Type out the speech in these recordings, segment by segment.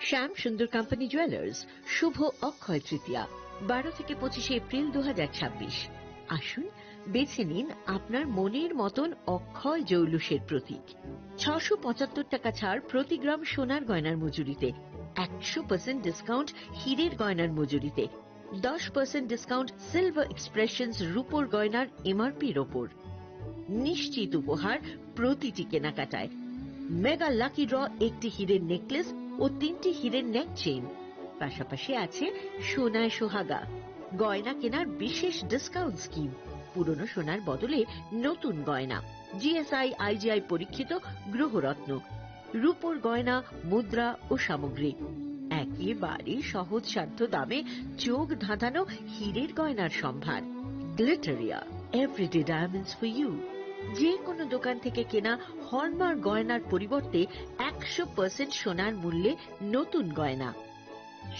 শ্যাম সুন্দর company jewellers শুভ অক্ষয় তৃতীয়া 12 থেকে 25 April 2026। আসুন বেছে নিন আপনার মনের মতন অক্ষয় জৌলুসের প্রতীক। 675 টাকা ছাড় প্রতি গ্রাম সোনার গয়নার মজুরিতে, 100% ডিসকাউন্ট হীরের গয়নার মজুরিতে, 10% ডিসকাউন্ট সিলভার এক্সপ্রেশনস রূপোর গয়নার এমআরপির ওপর। নিশ্চিত উপহার প্রতিটি কেনাকাটায়। মেগা লাকি ড্র একটি হীরের নেকলেস ও 3টি হীরের নেক চেইন। পাশাপাশি আছে সোনায় সোহাগা গয়না কেনার বিশেষ ডিসকাউন্ট স্কিম। পুরনো সোনার বদলে নতুন গয়না, জিএসআই আইজিআই পরীক্ষিত গ্রহরত্ন, রূপোর গয়না, মুদ্রা ও সামগ্রী। একেবারে সহজ সাধ্য দামে চোখ ধাঁধানো হীরের গয়নার সম্ভার। Glitteria everyday diamonds for you. যে কোনো দোকান থেকে কেনা হলমার্ক গয়নার পরিবর্তে 100% সোনার মূল্যে নতুন গয়না।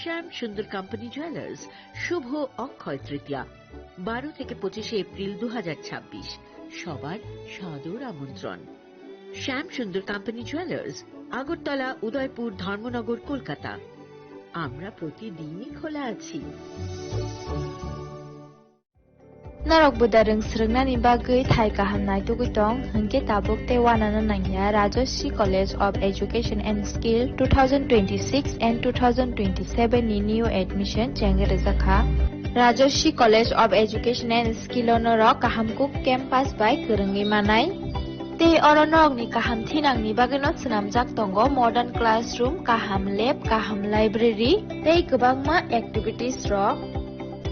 শ্যাম সুন্দর কোম্পানি জুয়েলার্স শুভ অক্ষয় তৃতীয়া 12 থেকে 25 এপ্রিল 2026। সবার সাদর আমন্ত্রণ। শ্যাম সুন্দর কোম্পানি জুয়েলার্স, আগরতলা, উদয়পুর, ধর্মনগর, কলকাতা। আমরা প্রতিদিনই খোলা আছি। Narok budareng srengna ni bagui thai kahamnai tugitong hengke tabuk te wanana nangya Rajoshi College of Education and Skill 2026 and 2027 ni new admission chengerezakha Rajoshi College of Education and Skill onorok kahamkuk campus by kerengi manai te oronok ni kaham thinang ni bagino snamjak tongo modern classroom, kaham lab, kaham library tei kwbangma activities rok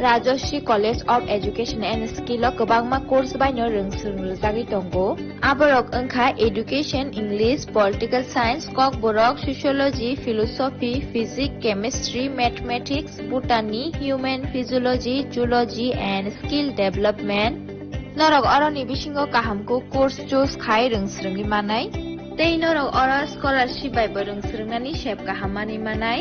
Rajoshi College of Education and Skill o kwbangma course baino rungsrungjagui tongo. Aborok wngkha Education, English, Political Science, Kok Borok, Sociology, Philosophy, Physics, Chemistry, Mathematics, Botany, Human Physiology, Zoology and Skill Development. Norok oroni bisingo kahamko course choose khai rungsrungni manai. Tei norok oro scholarship bai bo rungsrungnani sep kahamani manai.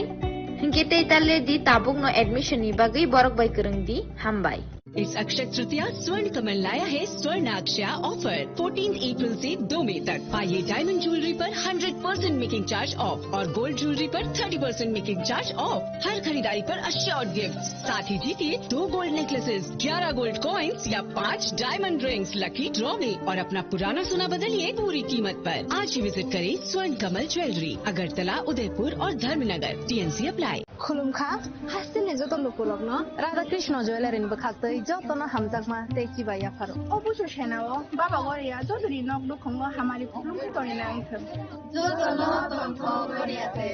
Hingke tei talle di tabuk no admission ni bagai borok bai kereng di hambai. इस अक्षय तृतीया स्वर्ण कमल लाया है स्वर्ण अक्षया offer 14 अप्रैल से 2 मई तक। पाइए diamond jewellery पर 100% making charge of और गोल्ड ज्वेलरी पर 30% मेकिंग चार्ज ऑफ। हर खरीदारी पर अश्योर्ड गिफ्ट, साथ ही जीतिए 2 गोल्ड नेकलेसेस, 11 गोल्ड कॉइन्स या 5 डायमंड रिंग्स लकी ड्रॉ में और अपना पुराना सोना बदलिए पूरी कीमत पर। आज ही विजिट करें स्वर्ण कमल ज्वेलरी, अगरतला, उदयपुर और धर्मनगर। TNC apply. खुलुमखा हासिने जतो लोकलक न राधा कृष्ण ज्वेलरी नि बखातै जतनो हमजाकमा तेकी बाया फारो अबुसो सेनाओ बाबा गरिया जदुरी नक दुखंग हमारी खुलुमखि तोरिना आइथो जतनो तन्थो गरियाते।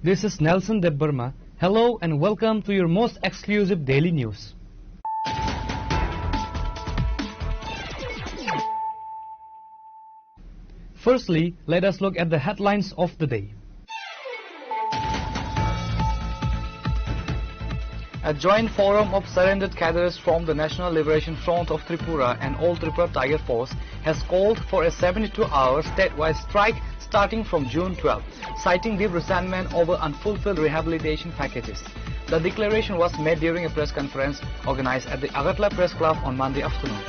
This is Nelson Debbarma. Hello and welcome to your most exclusive daily news. Firstly, let us look at the headlines of the day. A joint forum of surrendered cadres from the National Liberation Front of Tripura and All Tripura Tiger Force has called for a 72-hour statewide strike starting from June 12, citing deep resentment over unfulfilled rehabilitation packages. The declaration was made during a press conference organized at the Agartala Press Club on Monday afternoon.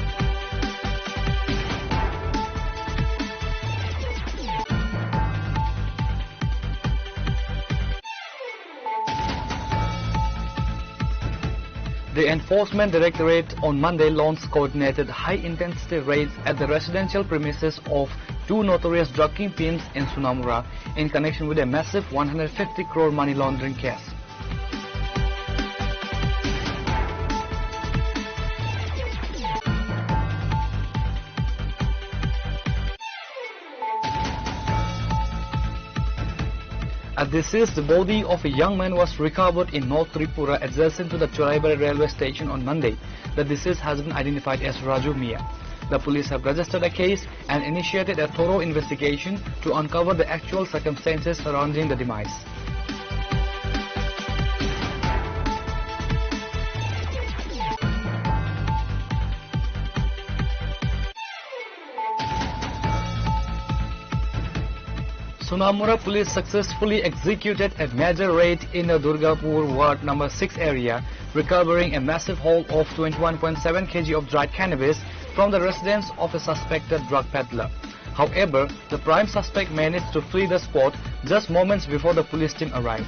The Enforcement Directorate on Monday launched coordinated high-intensity raids at the residential premises of 2 notorious drug kingpins in Sunamura in connection with a massive 150 crore money laundering case. This is the body of a young man was recovered in North Tripura adjacent to the Choraibari railway station on Monday. The deceased has been identified as Raju Mia. The police have registered a case and initiated a thorough investigation to uncover the actual circumstances surrounding the demise. Sunamura police successfully executed a major raid in the Durgapur Ward number 6 area, recovering a massive haul of 21.7 kg of dried cannabis from the residence of a suspected drug peddler. However, the prime suspect managed to flee the spot just moments before the police team arrived.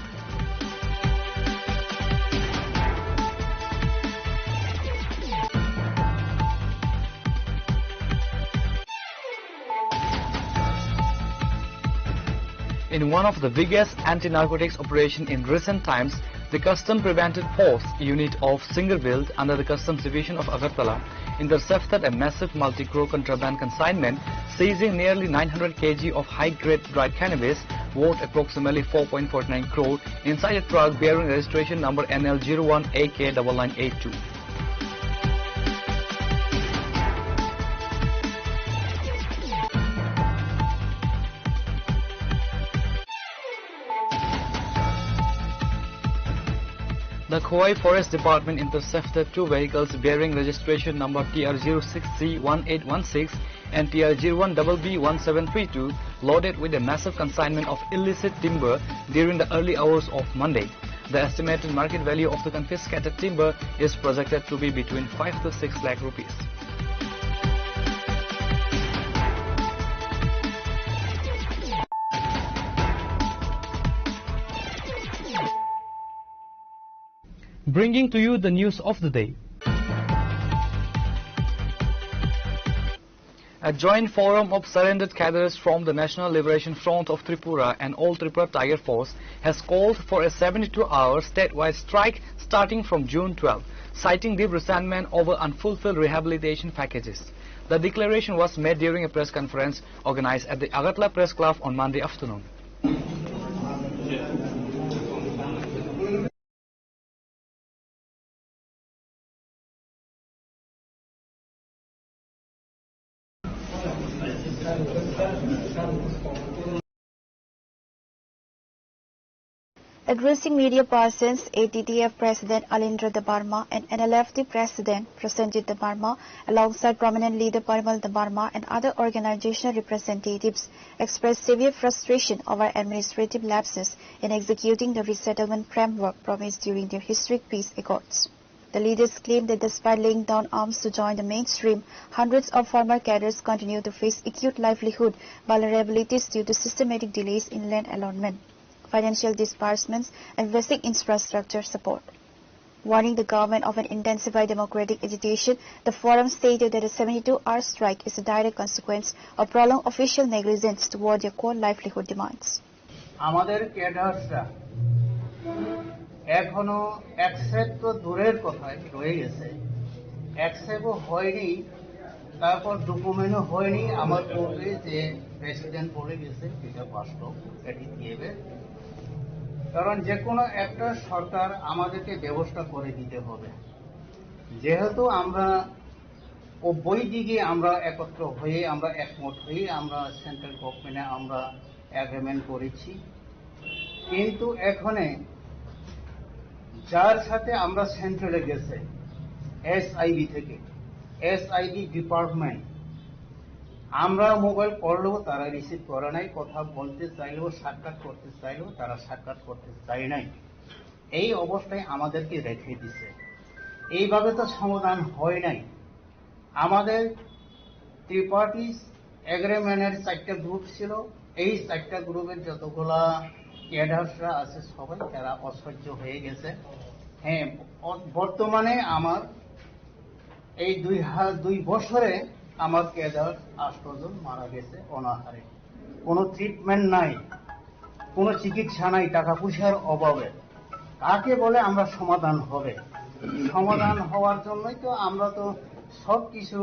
In one of the biggest anti-narcotics operations in recent times, the Custom Preventive Force unit of Singerville under the Customs Division of Agartala intercepted a massive multi-crore contraband consignment, seizing nearly 900 kg of high-grade dried cannabis worth approximately 4.49 crore inside a truck bearing registration number NL01AK9982. The Khowai Forest Department intercepted 2 vehicles bearing registration number TR06C1816 and TR01BB1732 loaded with a massive consignment of illicit timber during the early hours of Monday. The estimated market value of the confiscated timber is projected to be between 5 to 6 lakh rupees. Bringing to you the news of the day. A joint forum of surrendered cadres from the National Liberation Front of Tripura and All Tripura Tiger Force has called for a 72-hour statewide strike starting from June 12, citing deep resentment over unfulfilled rehabilitation packages. The declaration was made during a press conference organized at the Agartala Press Club on Monday afternoon. Addressing media persons, ATTF President Alindra Debarma and NLFD President Prasenjit Debarma, alongside prominent leader Parimal Debarma and other organizational representatives, expressed severe frustration over administrative lapses in executing the resettlement framework promised during their historic peace accords. The leaders claimed that despite laying down arms to join the mainstream, hundreds of former cadres continue to face acute livelihood vulnerabilities due to systematic delays in land allotment, financial disbursements, and basic infrastructure support. Warning the government of an intensified democratic agitation, the forum stated that a 72-hour strike is a direct consequence of prolonged official negligence toward their core livelihood demands. আমাদের ক্যাডাররা এখনো accept তো দূরের কথায় রয়ে গেছে, অ্যাকসেপ্টও হয়নি, তারপর ডকুমেন্টও হয়নি। আমার পূর্বে যে প্রেসিডেন্ট বলে গেছে এটা বাস্তব, এটি দিয়েবে। কারণ যে কোনো একটা সরকার আমাদেরকে ব্যবস্থা করে দিতে হবে। যেহেতু আমরা উভয় দিকে আমরা একত্র হয়ে আমরা একমত হয়ে আমরা সেন্ট্রাল গভর্নমেন্টে আমরা এগ্রিমেন্ট করেছি, কিন্তু এখানে যার সাথে আমরা সেন্ট্রালে গেছে এসআইবি থেকে, এসআইবি ডিপার্টমেন্ট, আমরা মোবাইল করলেও তারা রিসিভ করে নাই, কথা বলতে চাইলেও সাক্ষাৎ করতে চাইলেও তারা সাক্ষাৎ করতে চায় নাই। এই অবস্থায় আমাদেরকে রেখে দিছে। এইভাবে তো সমাধান হয় নাই। আমাদের ত্রিপার্টি এগ্রিমেন্টের 4টা গ্রুপ ছিল, এই 4টা গ্রুপের যতগুলা ক্যাডাররা আছে সবাই তারা অসহ্য হয়ে গেছে। হ্যাঁ, বর্তমানে আমার এই 2 বছরে আমার ক্যাডার 8 জন মারা গেছে অনাহারে, কোনো ট্রিটমেন্ট নাই, কোনো চিকিৎসা নাই, টাকা পয়সার অভাবে। কাকে বলে আমরা সমাধান হবে? সমাধান হওয়ার জন্যই তো আমরা তো সব কিছু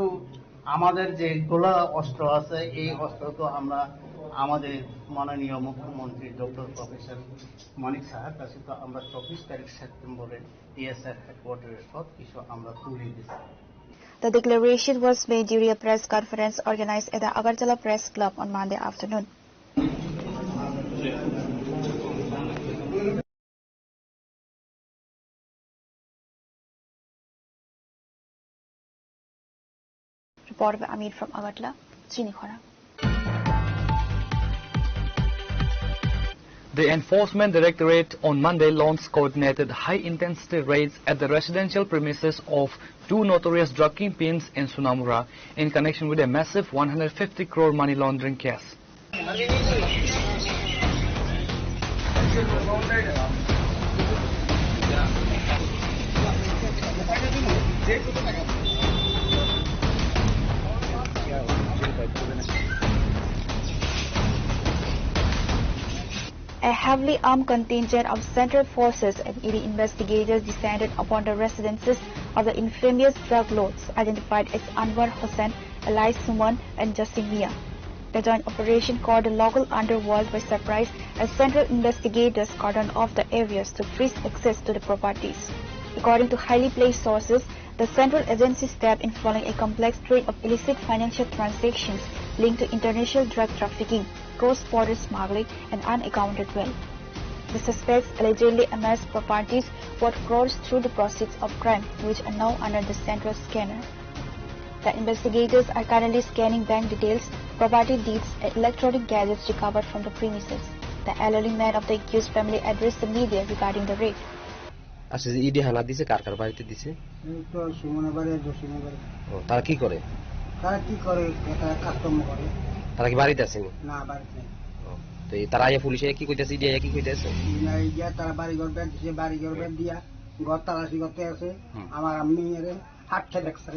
আমাদের যে গোলা অস্ত্র আছে এই অস্ত্র তো আমরা আমাদের মাননীয় মুখ্যমন্ত্রী ডক্টর প্রফেসর মানিক সাহার কাছে তো আমরা 24 তারিখ সেপ্টেম্বরে টিএসআর হেডকোয়ার্টারে সব কিছু আমরা তুলে দিচ্ছি। The declaration was made during a press conference organized at the Agartala Press Club on Monday afternoon. Report by Amir from Agartala, Srinikhara. The Enforcement Directorate on Monday launched coordinated high-intensity raids at the residential premises of two notorious drug kingpins in Sunamura in connection with a massive 150 crore money laundering case. A heavily armed contingent of Central Forces and ED investigators descended upon the residences of the infamous drug lords identified as Anwar Hossain, Elias Suman and Jassim Mia. The joint operation caught the local underworld by surprise as Central investigators cordoned off the areas to freeze access to the properties. According to highly placed sources, the Central Agency stepped in following a complex string of illicit financial transactions linked to international drug trafficking, cross-border smuggling and unaccounted wealth. The suspects allegedly amassed properties worth crores through the proceeds of crime, which are now under the central scanner. The investigators are currently scanning bank details, property deeds and electronic gadgets recovered from the premises. The elderly man of the accused family addressed the media regarding the raid. আচ্ছা, যে ED হানা দিছে কার কার বাড়িতে দিছে? তো সুমনের বাড়ি আর জসিমের বাড়ি। তারা কি করে? তারা কি করে? তারা কাস্টমার করে। তারা কি বাড়িতে আসেনি? না, বাড়িতে। তো তারা আইয়া পুলিশে কি কইতাছে, ইডি আইয়া কি কইতাছে? তারা বাড়ি ঘর ব্যাগ দিছে, বাড়ি ঘর ব্যাগ দিয়া ঘর তালাশি করতে আছে। আমার আম্মি এর হাতটা দেখছে।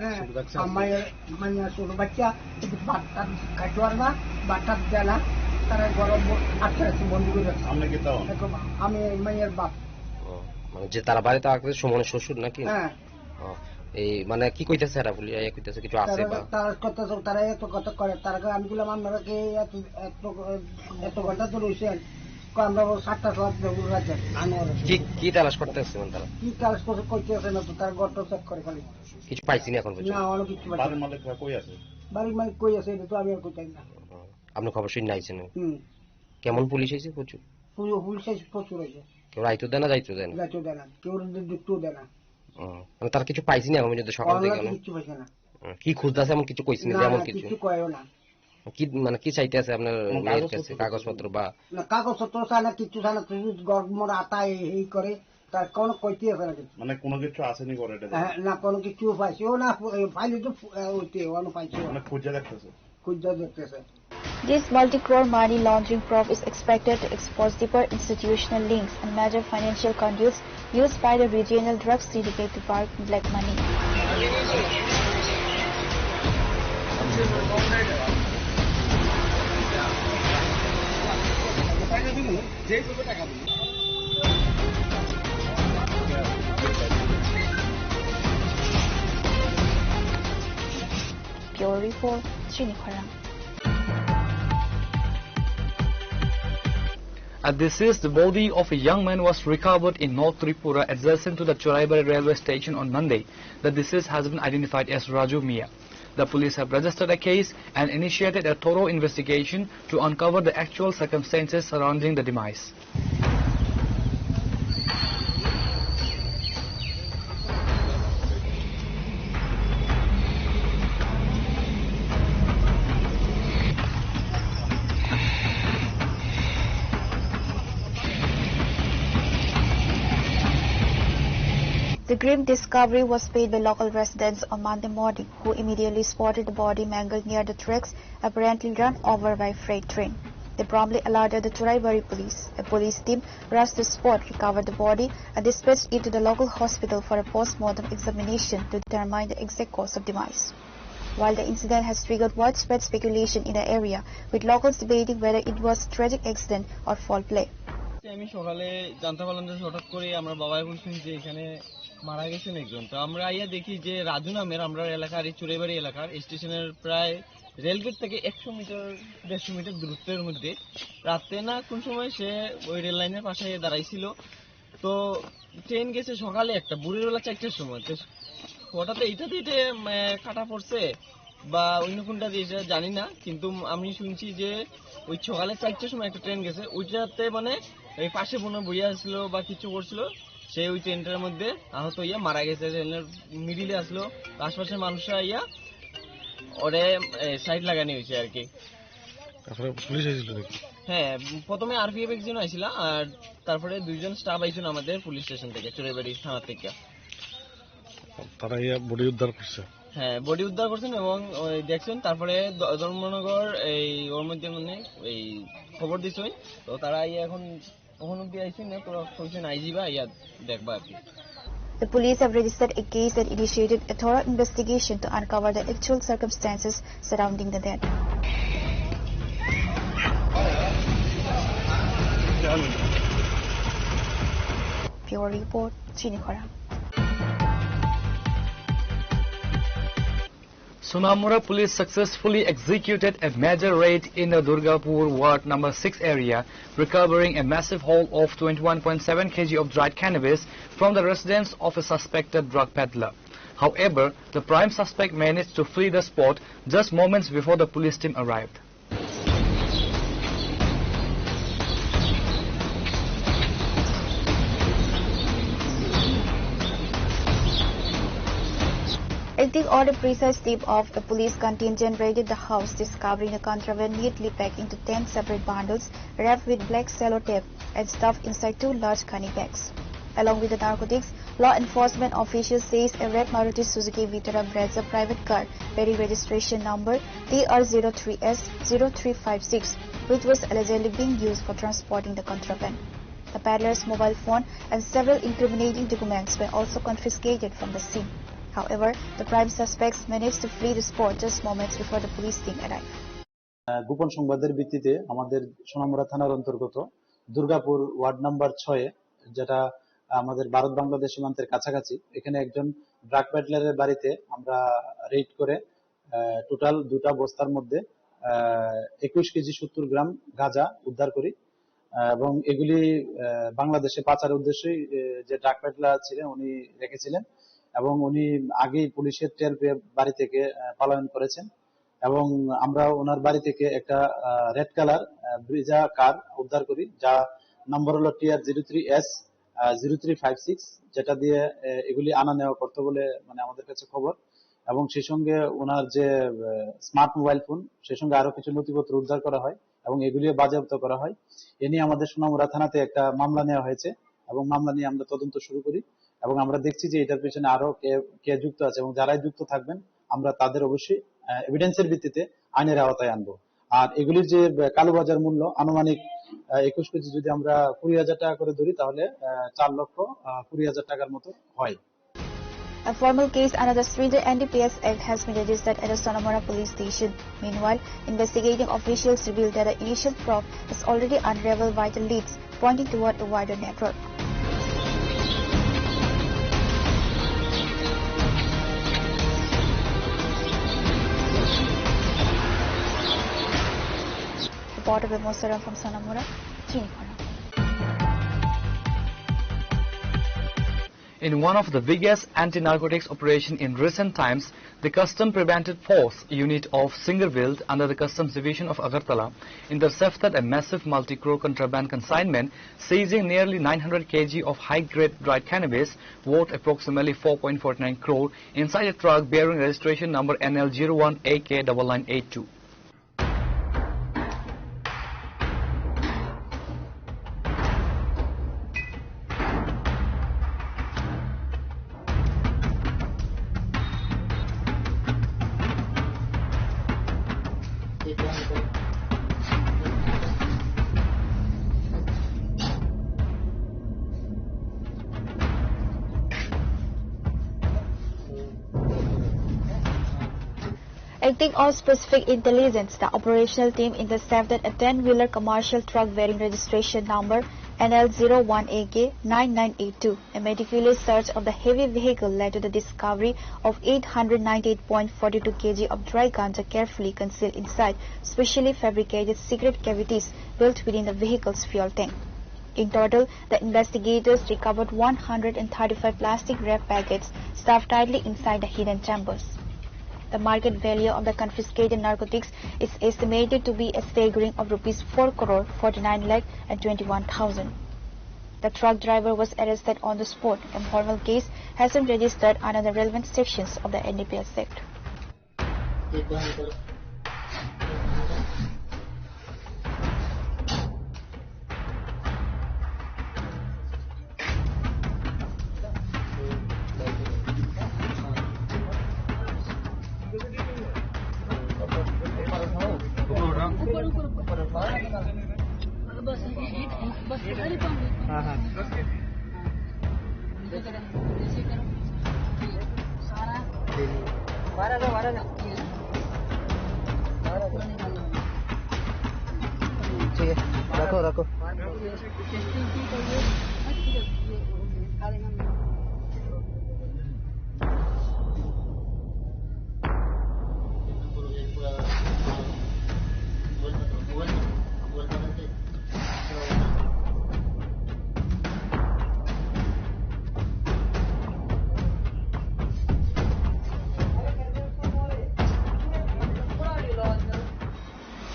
হ্যাঁ, আমার মানে ছোট বাচ্চা বাচ্চা কাটওয়ার না, বাচ্চা দেনা তারা গরম আটকে আছে বন্ধু করে। আমি মায়ের বাপ। মানে যে তারা বাড়িতে আসছে সুমনের শ্বশুর নাকি? হ্যাঁ। এই মানে কি কইতাছে এরা, পুলিশ আইয়া কইতাছে কিছু আছে বা তারা কথা তারা এত কথা করে। তারা আমি বললাম আপনারা কি এত ঘন্টা তো রয়েছেন? আমরা 7টা সময় রাখে কি তালাশ করতেছে? তারা কি তালাশ করছে কইতেছে না তো, তার গর্ত চেক করে খালি। কিছু পাইছি না এখন পর্যন্ত? না, অনেক কিছু পাইছি। বাড়ির মালিক কই আছে? বাড়ির মালিক কই আছে এটা তো আমি আর কইতাই না। আপনি খবর শুনে আইছেন? কেমন পুলিশ আইছে? প্রচুর পুলিশ আইছে, প্রচুর আইছে। কেউ রাইতো দেয় না, যাইতো দেয় না? যাইতো দেয় না, কেউ দেখতেও দেয় না। মানে তার কিছু পাইছি না এখন পর্যন্ত সকাল থেকে? কিছু পাইছে না। কি খুঁজতেছে এমন কিছু কইছেন? যেমন কিছু কয়ও না। কি মানে কি চাইতে আছে আপনার মেয়ের কাছে? কাগজপত্র বা কাগজপত্র চায় না, কিছু চায় না। গড়মড় আতা এই করে, তার কোনো কইতে আছে না কিছু। মানে কোনো কিছু আসেনি করে এটা? না, কোনো কিছু পাইছেও না। পাইলে তো ওইতে অন্য পাইছে, মানে খুঁজে দেখতেছে। খুঁজে দেখতেছে। This multi-crore money laundering probe is expected to expose deeper institutional links and major financial conduits used by the regional drug syndicate to bargain black money. Pure report, Srinikhara. This is the body of a young man was recovered in North Tripura adjacent to the Choraibari railway station on Monday. The deceased has been identified as Raju Mia. The police have registered a case and initiated a thorough investigation to uncover the actual circumstances surrounding the demise. The grim discovery was made by local residents on Monday morning, who immediately spotted the body mangled near the tracks, apparently run over by a freight train. They promptly alerted the Choraibari police. A police team rushed to the spot, recovered the body, and dispatched it to the local hospital for a post-mortem examination to determine the exact cause of demise. While the incident has triggered widespread speculation in the area, with locals debating whether it was a tragic accident or foul play. আমি সকালে জানতে পারলাম যে হঠাৎ করে আমরা বাবাই বলছেন যে এখানে মারা গেছেন একজন। তো আমরা আইয়া দেখি যে রাজু নামের আমরা এলাকার এই চোরাইবাড়ি এলাকার স্টেশনের প্রায় রেলগেট থেকে 100 মিটার 150 মিটার দূরত্বের মধ্যে রাতে না কোন সময় সে ওই রেল লাইনের পাশে দাঁড়াইছিল। তো ট্রেন গেছে সকালে একটা ভোরবেলা 4টার সময়। তো হঠাৎ এইটাতে কাটা পড়ছে বা অন্য কোনটা দিয়ে জানি না, কিন্তু আমি শুনছি যে ওই সকালে 4টার সময় একটা ট্রেন গেছে, ওইটাতে মানে এই পাশে বোনা বইয়া আসছিল বা কিছু করছিল, সে ওই ট্রেনটার মধ্যে আহত হইয়া মারা গেছে। ট্রেনের মিডিলে আসলো, আশপাশের মানুষরা ইয়া ওরে সাইড লাগানি হয়েছে আর কি। তারপরে পুলিশ এসেছিল নাকি? হ্যাঁ, প্রথমে আরপিএফ একজন আইছিল আর তারপরে 2জন স্টাফ আইছেন আমাদের পুলিশ স্টেশন থেকে, চোরাইবাড়ি থানা থেকে। তারা বডি উদ্ধার করছে। হ্যাঁ, বডি উদ্ধার করছেন এবং দেখছেন। তারপরে ধর্মনগর এই ওর মধ্যে মানে এই খবর দিছে, তো তারা এখন কখন অব্দি আইছেন না, তোরা কইছেন আইজিবা ইয়া দেখবা আর কি। The police have registered a case and initiated a thorough investigation to uncover the actual circumstances surrounding the death. Pure Report, Chinikhora. Sonamura police successfully executed a major raid in the Durgapur Ward number 6 area, recovering a massive haul of 21.7 kg of dried cannabis from the residence of a suspected drug peddler. However, the prime suspect managed to flee the spot just moments before the police team arrived. Acting on a precise tip of the police contingent raided the house, discovering the contraband neatly packed into 10 separate bundles wrapped with black sellotape and stuffed inside 2 large gunny bags. Along with the narcotics, law enforcement officials says a red Maruti Suzuki Vitara Brezza private car bearing registration number TR03S0356, which was allegedly being used for transporting the contraband. The peddler's mobile phone and several incriminating documents were also confiscated from the scene. However, the prime suspects managed to flee the spot just moments before the police team arrived. গোপন সংবাদের ভিত্তিতে আমাদের সোনামুড়া থানার অন্তর্গত Durgapur ward number 6 যেটা আমাদের ভারত বাংলাদেশ সীমান্তের কাছাকাছি, এখানে একজন ড্রাগ পেডলারের বাড়িতে আমরা রেড করে টোটাল 2টা বস্তার মধ্যে 21 কেজি 70 গ্রাম গাঁজা উদ্ধার করি এবং এগুলি বাংলাদেশে পাচারের উদ্দেশ্যে যে ড্রাগ পেডলার ছিলেন উনি রেখেছিলেন এবং উনি আগেই পুলিশের টের পেয়ে বাড়ি থেকে পলায়ন করেছেন এবং আমরা ওনার বাড়ি থেকে একটা রেড কালার ব্রিজা কার উদ্ধার করি, যা নম্বর হলো TR03S0356, যেটা দিয়ে এগুলি আনা নেওয়া করতে বলে মানে আমাদের কাছে খবর। এবং সেই সঙ্গে ওনার যে স্মার্ট মোবাইল ফোন, সেই সঙ্গে আরো কিছু নথিপত্র উদ্ধার করা হয় এবং এগুলিও বাজেয়াপ্ত করা হয়। এ নিয়ে আমাদের সোনামুড়া থানাতে একটা মামলা নেওয়া হয়েছে এবং মামলা নিয়ে আমরা তদন্ত শুরু করি এবং আমরা দেখছি যে এটার পেছনে আরো কে যুক্ত আছে এবং যারাই যুক্ত থাকবেন আমরা তাদের অবশ্যই এভিডেন্সের ভিত্তিতে আইনের আওতায় আনবো। আর এগুলির যে কালোবাজার মূল্য আনুমানিক 21 কেজি যদি আমরা 20,000 টাকা করে ধরি তাহলে 4,20,000 টাকার মতো হয়। A formal case under the Stranger NDPS Act has been registered at the Sonamura police station. Meanwhile, investigating officials revealed that the initial probe has already unraveled vital leads pointing toward a wider network. Reporter by Mosaram from Sonamura, Chinikhara. In one of the biggest anti-narcotics operation in recent times, the Custom Preventive Force unit of Singerville under the Customs Division of Agartala intercepted a massive multi-crore contraband consignment, seizing nearly 900 kg of high-grade dried cannabis worth approximately 4.49 crore inside a truck bearing registration number NL01AK9982. Acting on specific intelligence, the operational team intercepted a 10-wheeler commercial truck bearing registration number NL01AK 9982. A meticulous search of the heavy vehicle led to the discovery of 898.42 kg of dry ganja carefully concealed inside specially fabricated secret cavities built within the vehicle's fuel tank. In total, the investigators recovered 135 plastic wrap packets stuffed tightly inside the hidden chambers. The market value of the confiscated narcotics is estimated to be a staggering of rupees 4 crore 49 lakh and 21,000. The truck driver was arrested on the spot and formal case has been registered under the relevant sections of the NDPS Act. रखो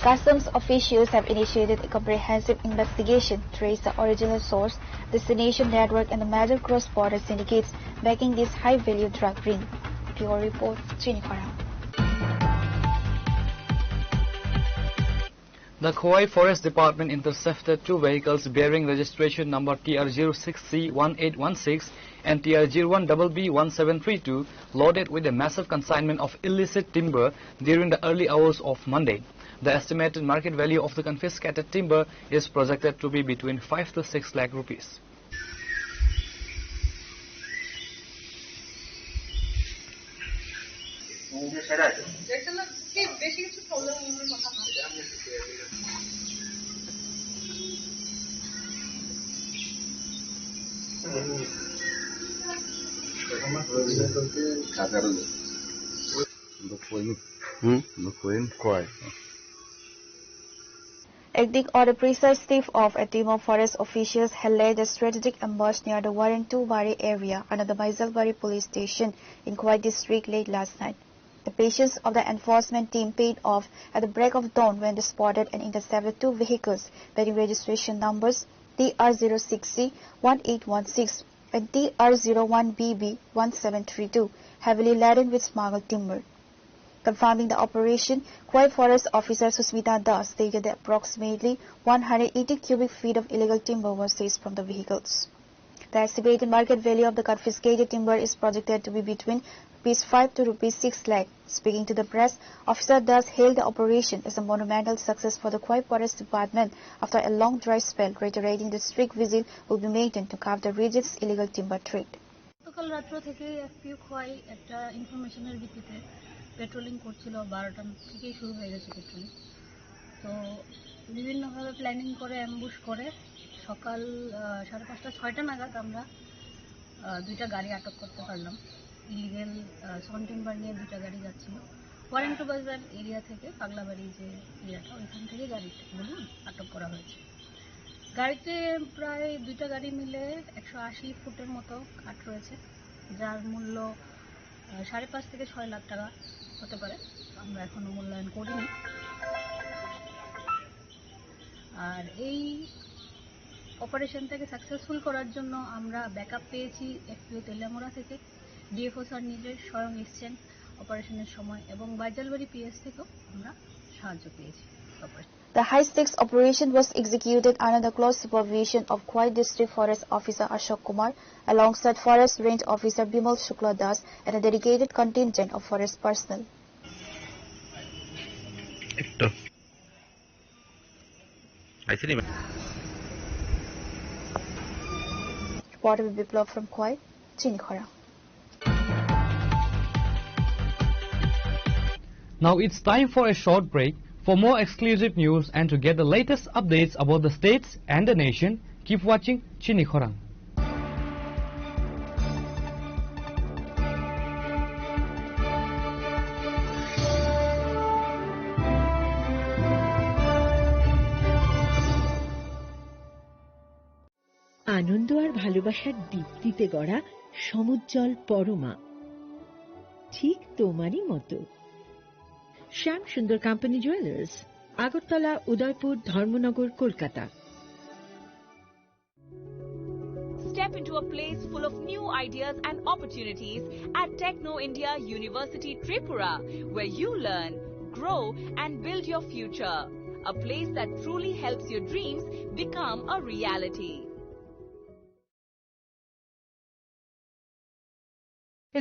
Customs officials have initiated a comprehensive investigation to trace the original source, destination network and the major cross-border syndicates backing this high-value drug ring. Pure report, Chinikhara. The Khowai Forest Department intercepted 2 vehicles bearing registration number TR06C1816 and TR01BB1732 loaded with a massive consignment of illicit timber during the early hours of Monday. The estimated market value of the confiscated timber is projected to be between 5 to 6 lakh rupees. Acting on the precise tip-off, a team of forest officials had laid a strategic ambush near the Warren-2-Bari area under the Baijalbari police station in Khowai district late last night. The patience of the enforcement team paid off at the break of dawn when they spotted and intercepted 2 vehicles bearing registration numbers TR06C1816 and TR01BB1732, heavily laden with smuggled timber. Confirming the operation, Khowai Forest Officer Susmita Das stated that approximately 180 cubic feet of illegal timber was seized from the vehicles. The estimated market value of the confiscated timber is projected to be between Rs5 to Rs6 lakh. Speaking to the press, Officer Das hailed the operation as a monumental success for the Khowai Forest Department after a long dry spell, reiterating the strict vigil will be maintained to curb the region's illegal timber trade. Patrolling করছিল 12টা থেকেই শুরু হয়ে গেছে patrolling. তো বিভিন্নভাবে planning করে ambush করে সকাল 5:30 6টা নাগাদ আমরা 2টা গাড়ি আটক করতে পারলাম। ইলিগেল সন্টিম্বার নিয়ে 2টা গাড়ি যাচ্ছিল ওয়ারেন টু বাজার এরিয়া থেকে পাগলাবাড়ি যে এরিয়াটা ওইখান থেকে গাড়িগুলো আটক করা হয়েছে। গাড়িতে প্রায় 2টা গাড়ি মিলে 180 ফুটের মতো কাঠ রয়েছে, যার মূল্য 5.5 থেকে 6 লাখ টাকা হতে পারে। আমরা এখনো মূল্যায়ন করিনি। আর এই অপারেশনটাকে সাকসেসফুল করার জন্য আমরা ব্যাকআপ পেয়েছি এফপিও তেলিয়ামুড়া থেকে, ডিএফও স্যার নিজে স্বয়ং এসেছেন অপারেশনের সময়, এবং বাইজালবাড়ি পিএস থেকেও আমরা সাহায্য পেয়েছি। The high-stakes operation was executed under the close supervision of Khowai District Forest Officer Ashok Kumar, alongside Forest Range Officer Bimal Shukla Das and a dedicated contingent of forest personnel. Reporter Biplov from Khowai, Chinikhara. Now it's time for a short break. For more exclusive news and to get the latest updates about the states and the nation, Keep watching Chini Khorang. আনন্দ আর ভালোবাসার দীপ্তিতে গড়া সমুজ্জ্বল পরমা, ঠিক তোমারই মতো। শ্যাম সুন্দর company jewellers, Agartala, Udaipur, Dharmanagar, Kolkata. Step into a place full of new ideas and opportunities at Techno India University Tripura, where you learn, grow and build your future. A place that truly helps your dreams become a reality.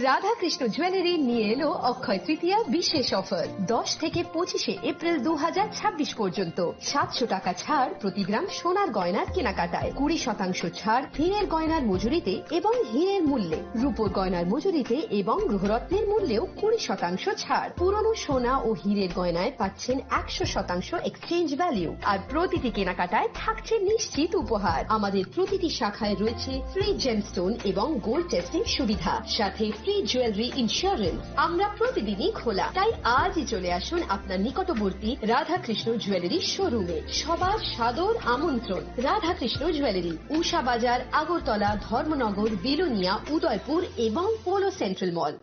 Radhakrishna jewellery নিয়ে এলো অক্ষয় তৃতীয়া বিশেষ offer. 10 থেকে 25 April 2026 পর্যন্ত 700 টাকা ছাড় প্রতি গ্রাম সোনার গয়নার কেনাকাটায়, 20% ছাড় হীরের গয়নার মজুরিতে এবং হীরের মূল্যে, রূপোর গয়নার মজুরিতে এবং গ্রহরত্নের মূল্যেও 20% ছাড়। পুরনো সোনা ও হীরের গয়নায় পাচ্ছেন 100% এক্সচেঞ্জ ভ্যালু, আর প্রতিটি কেনাকাটায় থাকছে নিশ্চিত উপহার। আমাদের প্রতিটি শাখায় রয়েছে ফ্রি জেমস্টোন এবং গোল্ড টেস্টিং সুবিধা, সাথে ফ্রি জুয়েলারি ইন্স্যুরেন্স। আমরা প্রতিদিনই খোলা, তাই আজই চলে আসুন আপনার নিকটবর্তী রাধাকৃষ্ণ জুয়েলারি শোরুমে। সবার সাদর আমন্ত্রণ। রাধাকৃষ্ণ জুয়েলারি, উষা বাজার, আগরতলা, ধর্মনগর, বিলোনিয়া, উদয়পুর এবং polo central mall.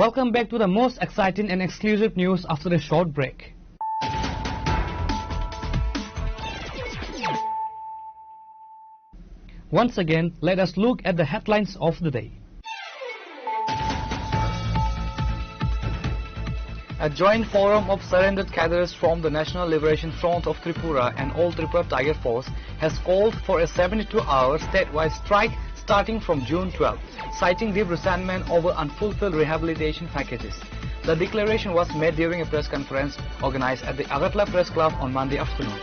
Welcome back to the most exciting and exclusive news after a short break. Once again, let us look at the headlines of the day. A joint forum of surrendered cadres from the National Liberation Front of Tripura and All Tripura Tiger Force has called for a 72-hour statewide strike starting from June 12, citing deep resentment over unfulfilled rehabilitation packages. The declaration was made during a press conference organized at the Agartala Press Club on Monday afternoon.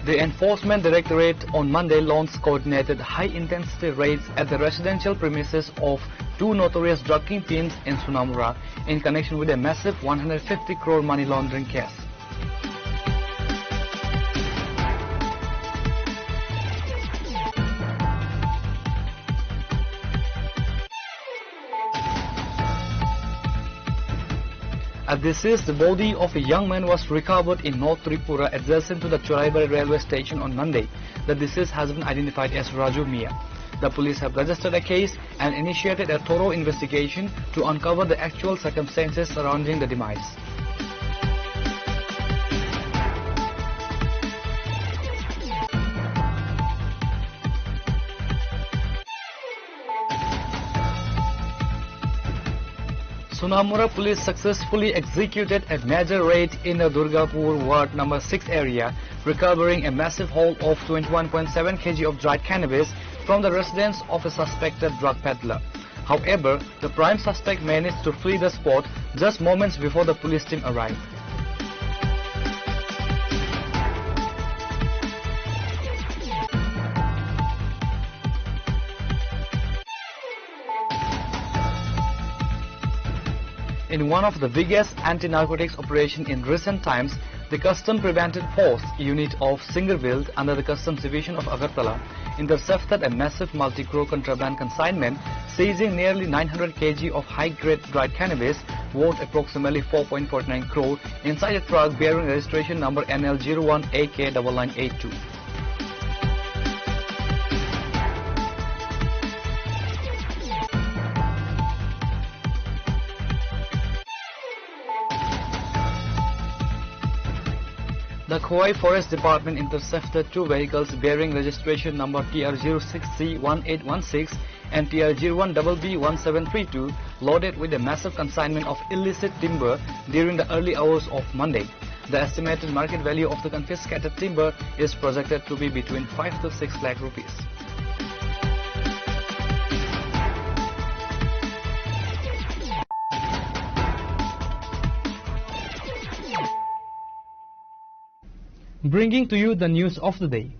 The Enforcement Directorate on Monday launched coordinated high-intensity raids at the residential premises of two notorious drug kingpins in Sunamura in connection with a massive 150 crore money laundering case. At this is the body of a young man was recovered in North Tripura adjacent to the Choraibari railway station on Monday. The deceased has been identified as Raju Mia. The police have registered a case and initiated a thorough investigation to uncover the actual circumstances surrounding the demise. Sunamura police successfully executed a major raid in the Durgapur Ward number 6 area, recovering a massive haul of 21.7 kg of dried cannabis from the residence of a suspected drug peddler. However, the prime suspect managed to flee the spot just moments before the police team arrived. In one of the biggest anti-narcotics operations in recent times, the Custom Preventive Force unit of Singerville under the Customs Division of Agartala intercepted a massive multi-crore contraband consignment, seizing nearly 900 kg of high-grade dried cannabis worth approximately 4.49 crore inside a truck bearing registration number NL01AK9982. The Khowai Forest Department intercepted two vehicles bearing registration number TR06C1816 and TR01BB1732 loaded with a massive consignment of illicit timber during the early hours of Monday. The estimated market value of the confiscated timber is projected to be between 5 to 6 lakh rupees. bringing to you the news of the day.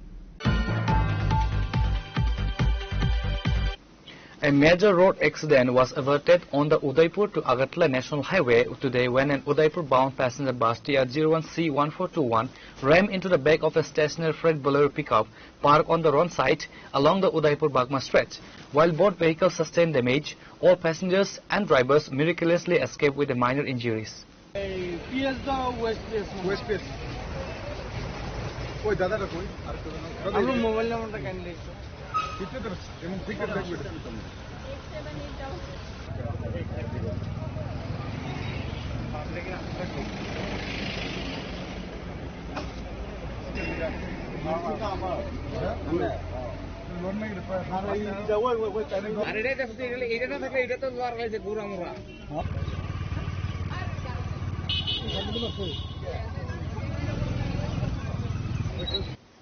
A major road accident was averted on the Udaipur to Agartala National Highway today when an Udaipur-bound passenger bus TR01C1421 rammed into the back of a stationary freight bolero pickup parked on the wrong side along the Udaipur-Bagma stretch. While both vehicles sustained damage, all passengers and drivers miraculously escaped with minor injuries.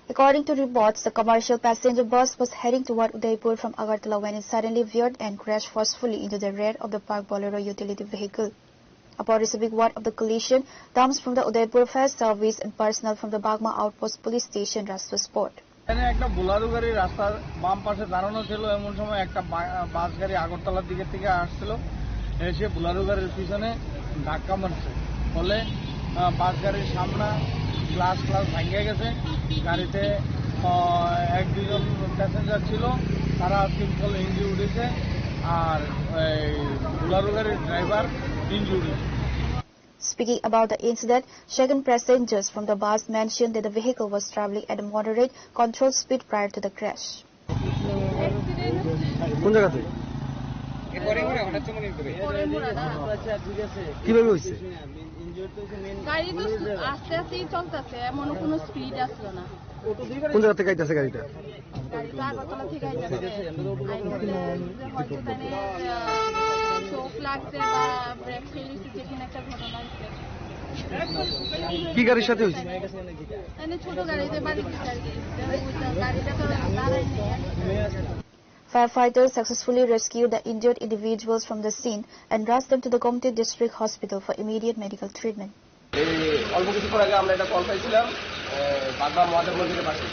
According to reports, the commercial passenger bus was heading toward Udaipur from Agartala when it suddenly veered and crashed forcefully into the rear of the parked Bolero utility vehicle. Upon receiving word of the collision, dams from the Udaipur Fire Service and personnel from the Bagma Outpost Police Station rushed to spot. একটা বোলারো গাড়ি রাস্তার বাম পাশে দাঁড়ানো ছিল, এমন সময় একটা বাস গাড়ি আগরতলার দিকে থেকে আসছিল, এসে বোলারো গাড়ির পিছনে ধাক্কা মারছে, ফলে বাস গাড়ির সামনে গ্লাস ভাঙে গেছে। গাড়িতে এক দুজন প্যাসেঞ্জার ছিল, তারা সিম্পল ইঞ্জুরি হয়েছে, আর বোলারো গাড়ির driver injury. Speaking about the incident, second passengers from the bus mentioned that the vehicle was traveling at a moderate controlled speed prior to the crash. কিভাবে হইছে? গাড়ি তো আস্তে আস্তেই চলতেছে, এমন কোনো স্পিড আসলো না। কোন জায়গা থেকে আইতাছে গাড়িটা? গাড়িটা আগরতলা থেকে আইতাছে, হয়তো তাহলে চোখ লাগছে বা ব্রেক ফেল হয়েছে, যেখানে একটা ঘটনা হয়েছে। কি গাড়ির সাথে হয়েছে? ছোট গাড়িতে বাড়ি দিচ্ছে আর কি, গাড়িটা তো দাঁড়ায়নি। Firefighters successfully rescued the injured individuals from the scene and rushed them to the Gomti District Hospital for immediate medical treatment. অল্প কিছুক্ষণ আগে আমরা একটা কল পাইছিলাম বাগমা মহাদেব মন্দিরের পাশে,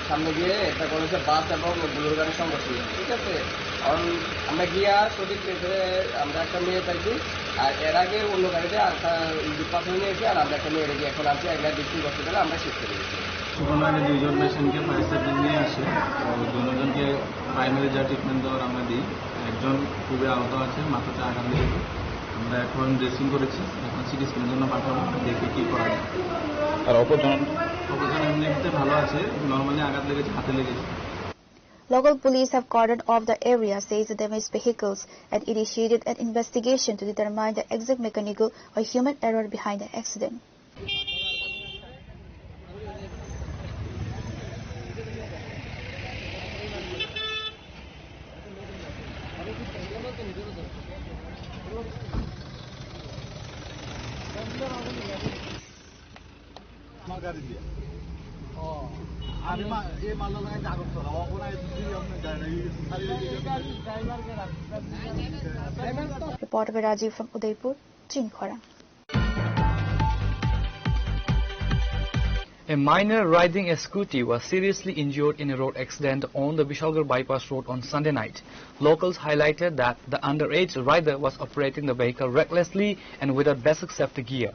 সামনে গিয়ে একটা কলেজে বাস এবং বুলেরো গাড়ির সংঘর্ষ, ঠিক আছে। কারণ আমরা গিয়া সঠিক আমরা একটা মেয়ে পাইছি, আর এর আগে অন্য গাড়িতে আর একটা পাশে নিয়ে এসে, আর আমরা একটা মেয়ে রেখে এখন আছি একটা ডিস্ট্রিক্ট হসপিটালে আমরা শিফট করে দিয়েছি। আগে দুইজন পেশেন্টকে ফায়ার সার্ভিস নিয়ে আসে, দুজনকে প্রাইমারি যা ট্রিটমেন্ট দেওয়ার আমরা দিই। একজন খুবই আহত আছে, মাথাতে আঘাত লেগেছে, আমরা এখন ড্রেসিং করেছি, এখন সিটি স্ক্যানের জন্য পাঠাবো, দেখে কি করা যায়। আর অপরজন এমনিতে ভালো আছে, নর্মালি আঘাত লেগেছে, হাতে লেগেছে। Local police have cordoned off the area, says the damaged vehicles, and initiated an investigation to determine the exact mechanical or human error behind the accident. Reported by Rajiv from Udaipur, Chinkhora. A minor riding a scooty was seriously injured in a road accident on the Vishalgarh bypass road on Sunday night. Locals highlighted that the underage rider was operating the vehicle recklessly and without basic safety gear.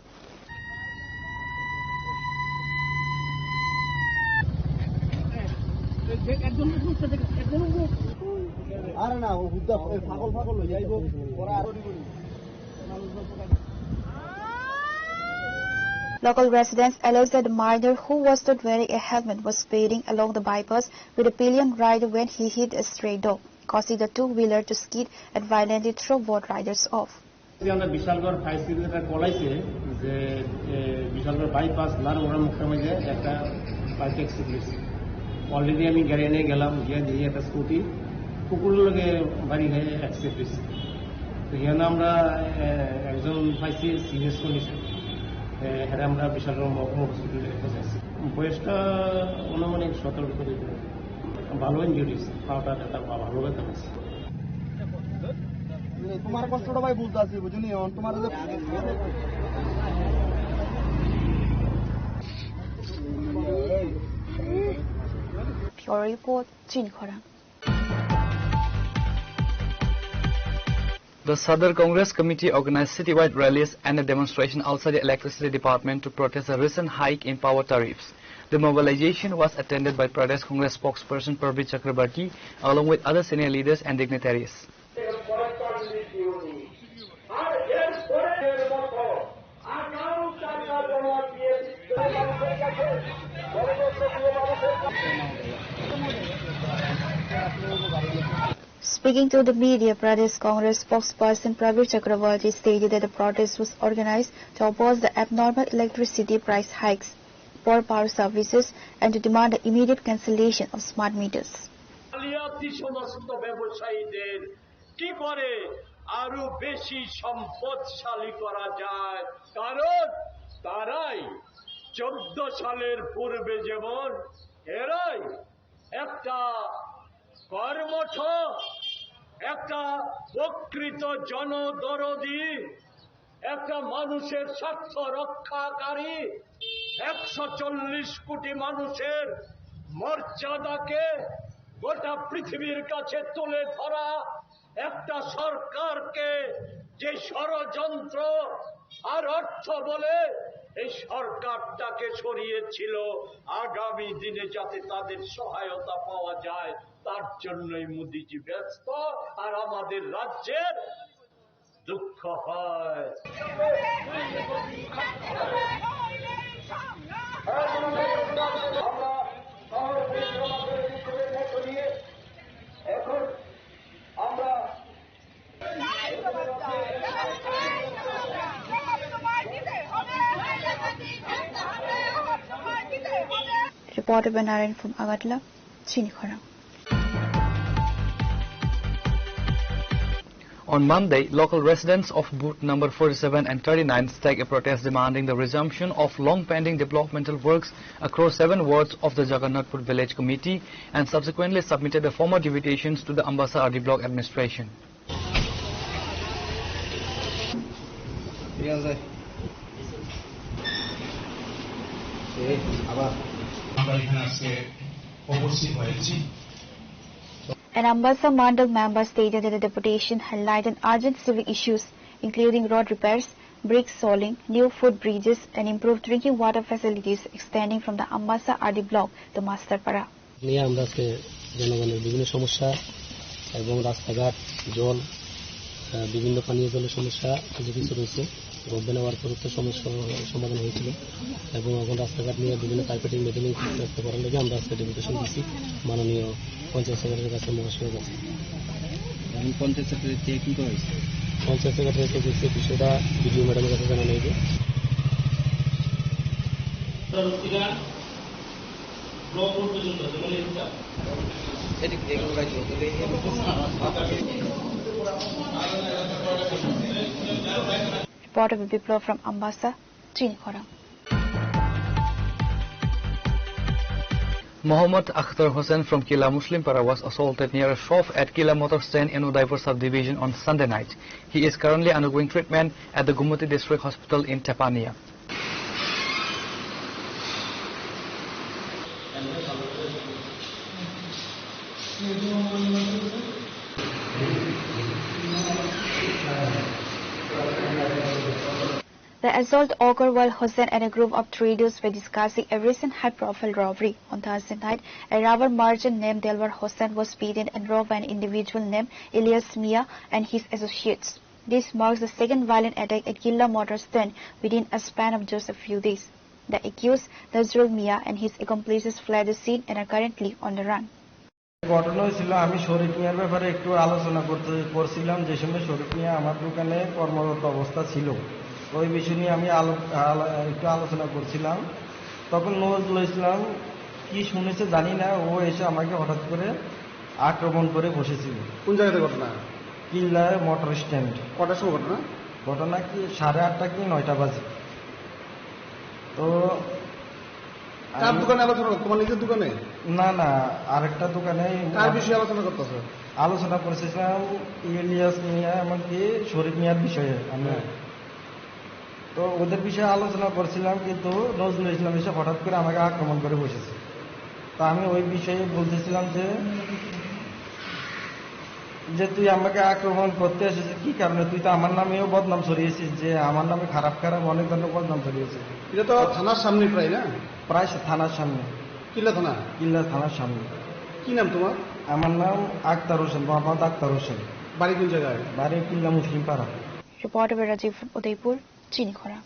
Local residents allege that the minor, who was not wearing a helmet, was speeding along the bypass with a pillion rider when he hit a stray dog, causing the two-wheeler to skid and violently throw both riders off. আমরা Bishalgarh fire সার্ভিসে বলাইছে যে Bishalgarh bypass লারোড়া মুখে একটা bike accident. Already আমি গাড়ি নিয়ে গেলাম, গিয়ে দেখি একটা স্কুটি কুকুরের লগে বাড়ি হয়ে অ্যাক্সিডেন্ট হয়েছে। তো এখানে আমরা একজন পাইছি সিরিয়াস কন্ডিশন, এখানে আমরা বিশালগড় মহকুমা হসপিটালে পৌঁছাইছি। বয়সটা অনুমানিক 17 করে ভালো ইঞ্জুরিস, পাওয়াটা একটা ভালো ব্যথা হয়েছে। তোমার কষ্টটা ভাই বুঝতে আছি, বুঝুনি তোমার Pure Report, Chin Khorang. The Sadar Congress Committee organized citywide rallies and a demonstration outside the electricity department to protest a recent hike in power tariffs. The mobilization was attended by Pradesh Congress spokesperson Prabir Chakrabarti along with other senior leaders and dignitaries. Speaking to the media, Pradesh Congress spokesperson Prabir Chakrabarti stated that the protest was organized to oppose the abnormal electricity price hikes for power services and to demand the immediate cancellation of smart meters. আরো বেশি সম্পদশালী করা যায়, কারণ তারাই 14 সালের পূর্বে যেমন এরাই একটা কর্মঠ, একটা প্রকৃত জনদরদি, একটা মানুষের স্বার্থ রক্ষাকারী, 140 কোটি মানুষের মর্যাদাকে গোটা পৃথিবীর কাছে তুলে ধরা একটা সরকারকে যে ষড়যন্ত্র আর অর্থ বলে এই সরকারটাকে সরিয়েছিল আগামী দিনে যাতে তাদের সহায়তা পাওয়া যায় তার জন্যই মোদিজি ব্যস্ত, আর আমাদের রাজ্যের দুঃখ হয়। Reporter Benaran from Agatla, Chin Khorang. On Monday, local residents of booth number 47 and 39 staged a protest demanding the resumption of long-pending developmental works across 7 wards of the Jagannathpur Village Committee and subsequently submitted the formal invitations to the Ambassa RD Block administration. An Ambassa Mandal member stated that the deputation highlighted urgent civic issues including road repairs, brick soling, new footbridges and improved drinking water facilities extending from the Ambassa RD block to Masterpara. নিয়ে আমরা আজকে জনগণের বিভিন্ন সমস্যা এবং রাস্তাঘাট, জল, বিভিন্ন পানীয় জলের সমস্যা কিছু কিছু রয়েছে। গভর্নমেন্ট হওয়ার পর তো সমস্যা সমাধান হয়েছিল এবং এখন রাস্তাঘাট নিয়ে বিভিন্ন কার্পেটিং মেটেলিং চেষ্টা করার লেগে আমরা আজকে ডেপুটেশন দিচ্ছি মাননীয় পঞ্চায়েত সেক্রেটারির কাছে, মহাশয়ের কাছে। পঞ্চায়েত সেক্রেটারি কি করা হয়েছে? পঞ্চায়েত সেক্রেটারিকে যে বিষয়টা বিডিও ম্যাডামের কাছে জানানো হয়েছে। Reporter Biplov from Ambassa, Chin Khorang. Mohammad Akhtar Hossain from Kila Muslimpara was assaulted near a shop at Kila Motor Stand in Udaipur subdivision on Sunday night. He is currently undergoing treatment at the Gumati District Hospital in Tepania. The assault occurred while Hossain and a group of traders were discussing a recent high-profile robbery. On Thursday night, a rubber merchant named Delwar Hossain was beaten and robbed by an individual named Ilyas Mia and his associates. This marks the second violent attack at Killa Motor Stand within a span of just a few days. The accused, Nazrul Mia, and his accomplices fled the scene and are currently on the run. ঘটনা হয়েছিল, আমি শরীফ মিয়ার ব্যাপারে একটু আলোচনা করছিলাম যে সময় শরীফ মিয়া আমার দোকানে কর্মরত অবস্থা ছিল। ওই বিষয় নিয়ে আমি একটু আলোচনা করছিলাম। তখন নজরুল ইসলাম কি শুনেছে জানি না, ও এসে আমাকে হঠাৎ করে আক্রমণ করে বসেছিল। কোন জায়গাতে ঘটনা? কিল্লা মোটর স্ট্যান্ড। কটার সময় ঘটনা? ঘটনা কি 8:30 কি 9টা বাজে। তো কার দোকানে আলোচনা? তোমার নিজের দোকানে? না না, আরেকটা দোকানে। কার বিষয়ে আলোচনা করতেছো? আলোচনা করেছিলাম ইলিয়াস মিয়া এমনকি শরীফ মিয়ার বিষয়ে। আমি তো ওদের বিষয়ে আলোচনা করছিলাম, কিন্তু নজরুল ইসলাম এসে হঠাৎ করে আমাকে আক্রমণ করে বসেছে। তা আমি ওই বিষয়ে বলতেছিলাম যে তুই আমাকে আক্রমণ করতে এসেছিস কি কারণে? তুই তো আমার নামেও বদনাম ছড়িয়েছিস, যে আমার নামে খারাপ খারাপ অনেক ধরনের বদনাম ছড়িয়েছিস। এটা তো থানার সামনে প্রায় না? প্রায় থানার সামনে। কিল্লা থানা? কিল্লা থানার সামনে। কি নাম তোমার? আমার নাম আক্তার হোসেন, মোহাম্মদ আক্তার হোসেন। বাড়ি কোন জায়গায়? বাড়ি কিল্লা মুসলিম পাড়া। Reporter by Rajiv from Udaipur, Chinikhora.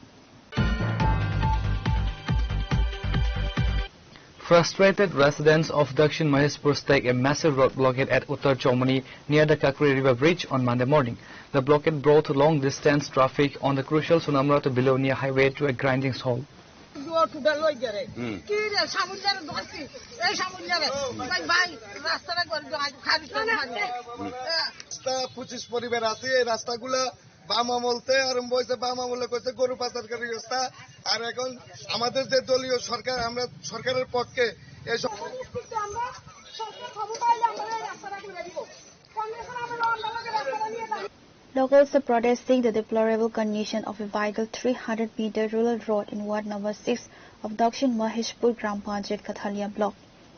Frustrated residents of Dakshin Maheshpur stake a massive road blockade at Uttar Chomani near the Kakri River Bridge on Monday morning. The blockade brought long-distance traffic on the crucial Sunamura to Bilonia highway to a grinding halt. পরিবার আছে, এই রাস্তাগুলা বাম আমলতে আরম্ভ হয়েছে, বাম আমলে করছে গরু পাচারকারী ব্যবস্থা। আর এখন আমাদের যে দলীয় সরকার, আমরা সরকারের পক্ষে এইসব Locals are protesting the deplorable condition of a vital 300-meter rural road in Ward number 6 of Dakshin Maheshpur Gram Panchayat Kathalia block.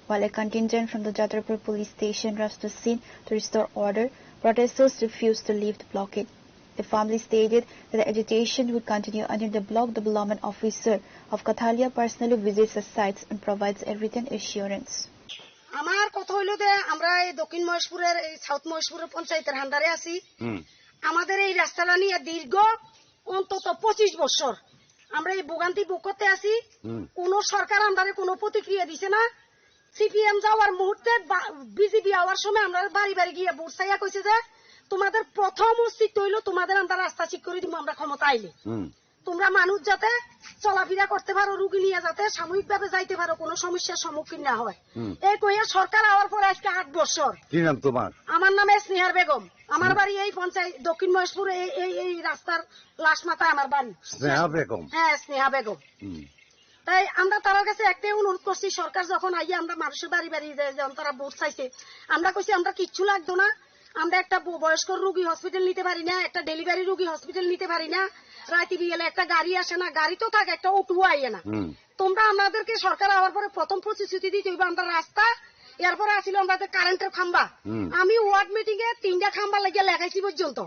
While a contingent from the Jadrapur police station rushed the scene to restore order, protesters refused to leave the blockade. The family stated that the agitation would continue until the block development officer of Kathalia personally visits the sites and provides a written assurance. আমার কথা হইল যে আমরা এই দক্ষিণ মহেশপুরের এই south মহেশপুরের পঞ্চায়েতের হান্ডারে আছি। আমাদের এই রাস্তাটা নিয়ে দীর্ঘ অন্তত 25 বছর আমরা এই ভোগান্তি ভোগ করতে আছি। কোন সরকার আমাদের কোনো প্রতিক্রিয়া দিছে না। সিপিএম যাওয়ার মুহূর্তে বিজেপি আওয়ার সময় আমরা বাড়ি বাড়ি গিয়ে ভোট চাইয়া কইছে যে তোমাদের প্রথম অস্তিত্ব হইল তোমাদের আমরা রাস্তা ঠিক করে দিব আমরা ক্ষমতা আইলে। তোমরা মানুষ যাতে চলাফেরা করতে পারো, রুগী নিয়ে যাতে সাময়িকভাবে যাইতে পারো, কোনো সমস্যার সম্মুখীন না হয়। এই কইয়া সরকার আওয়ার পরে আজকে 8 বছর। কি নাম তোমার? আমার নাম স্নেহার বেগম। আমার বাড়ি এই পঞ্চায়েত দক্ষিণ মহেশপুর এই রাস্তার লাশ মাথায় আমার বাড়ি। স্নেহা বেগম? হ্যাঁ, স্নেহা বেগম। তাই আমরা তার কাছে একটাই অনুরোধ করছি, সরকার যখন আইয়া আমরা মানুষের বাড়ি বাড়ি যখন তারা ভোট চাইছে, আমরা কইছি আমরা কিচ্ছু লাগতো না, আমরা একটা বয়স্ক রোগী হসপিটাল নিতে পারি না, একটা ডেলিভারি রোগী হসপিটাল নিতে পারি না, রাতে বিয়েলে একটা গাড়ি আসে না, গাড়ি তো থাকে একটা অটো আইয়ে না। তোমরা আমাদেরকে সরকার আওয়ার পরে প্রথম প্রতিশ্রুতি দিতে হইবে আমরা রাস্তা, এরপরে আসিল আমাদের কারেন্টের খাম্বা। আমি ওয়ার্ড মিটিং এ 3টা খাম্বা লাগিয়ে লেখাইছি পর্যন্ত।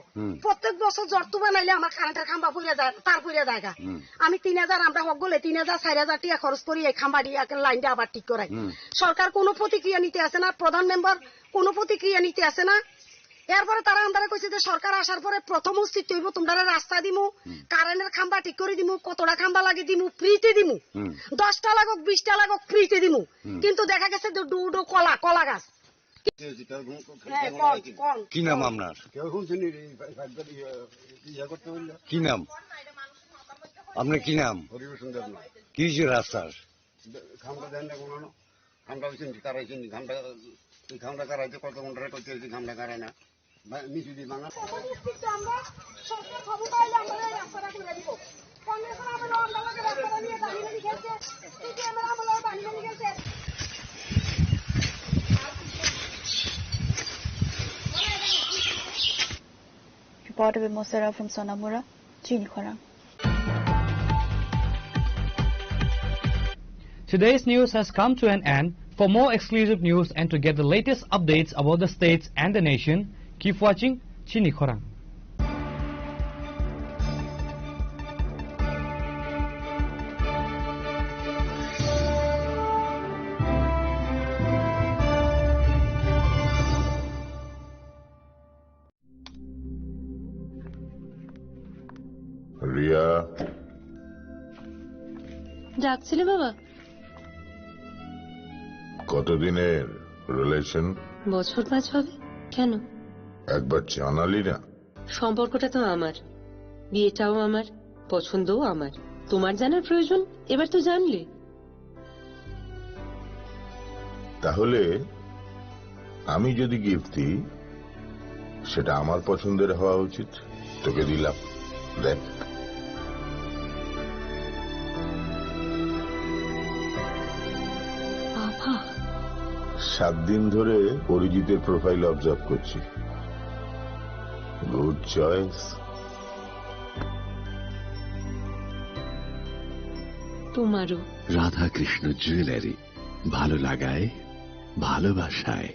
প্রত্যেক বছর জর্তু বানাইলে আমার কারেন্টের খাম্বা পড়ে যায়, তার পড়ে জায়গা। আমি 3000 আমরা হকলে 3000 4000 টাকা খরচ করি এই খাম্বা দিয়ে লাইনটা আবার ঠিক করাই। সরকার কোনো প্রতিক্রিয়া নিতে আসে না, প্রধান মেম্বার কোনো প্রতিক্রিয়া নিতে আসে না। এরপরে তারা আমরা কইছে যে সরকার আসার পরে প্রথম অস্তিত্ব হইব, তোমরা রাস্তা দিমু, কারেন্টের খাম্বা ঠিক করে দিমু, কতটা খাম্বা লাগে দিমু, ফ্রিতে দিমু, 10টা লাগুক 20টা লাগুক ফ্রিতে দিমু। কিন্তু দেখা গেছে ডুডো কলা গাছ। কি নাম আপনার? কি নাম আপনার? কি নাম? কি রাস্তার খামটা দেন না কোনো খামটা কারাইছেন, খামটা কারাইতে কত ঘন্টা করতে খামটা কারায় না নিচু দিয়ে Bangla. Reporter by Mosera from Sonamura, Chinikhora. Today's news has come to an end. For more exclusive news and to get the latest updates about the states and the nation, keep watching Chinikhora. Riya, ডাকছিলে বাবা? কতদিনের relation? বছর 5 হবে। কেন? একবার জানালি না? সম্পর্কটা তো আমার, বিয়েটাও আমার, পছন্দও আমার। তোমার জানার প্রয়োজন এবার তো জানলে। তাহলে আমি যদি গিফট দিই সেটা আমার পছন্দের হওয়া উচিত। তোকে দিলাম, দেখ। বাবা, 7 দিন ধরে অরিজিতের প্রোফাইল অবজার্ভ করছি। Good choice. তোমারও। রাধাকৃষ্ণ জুয়েলারি, ভালো লাগায় ভালোবাসায়।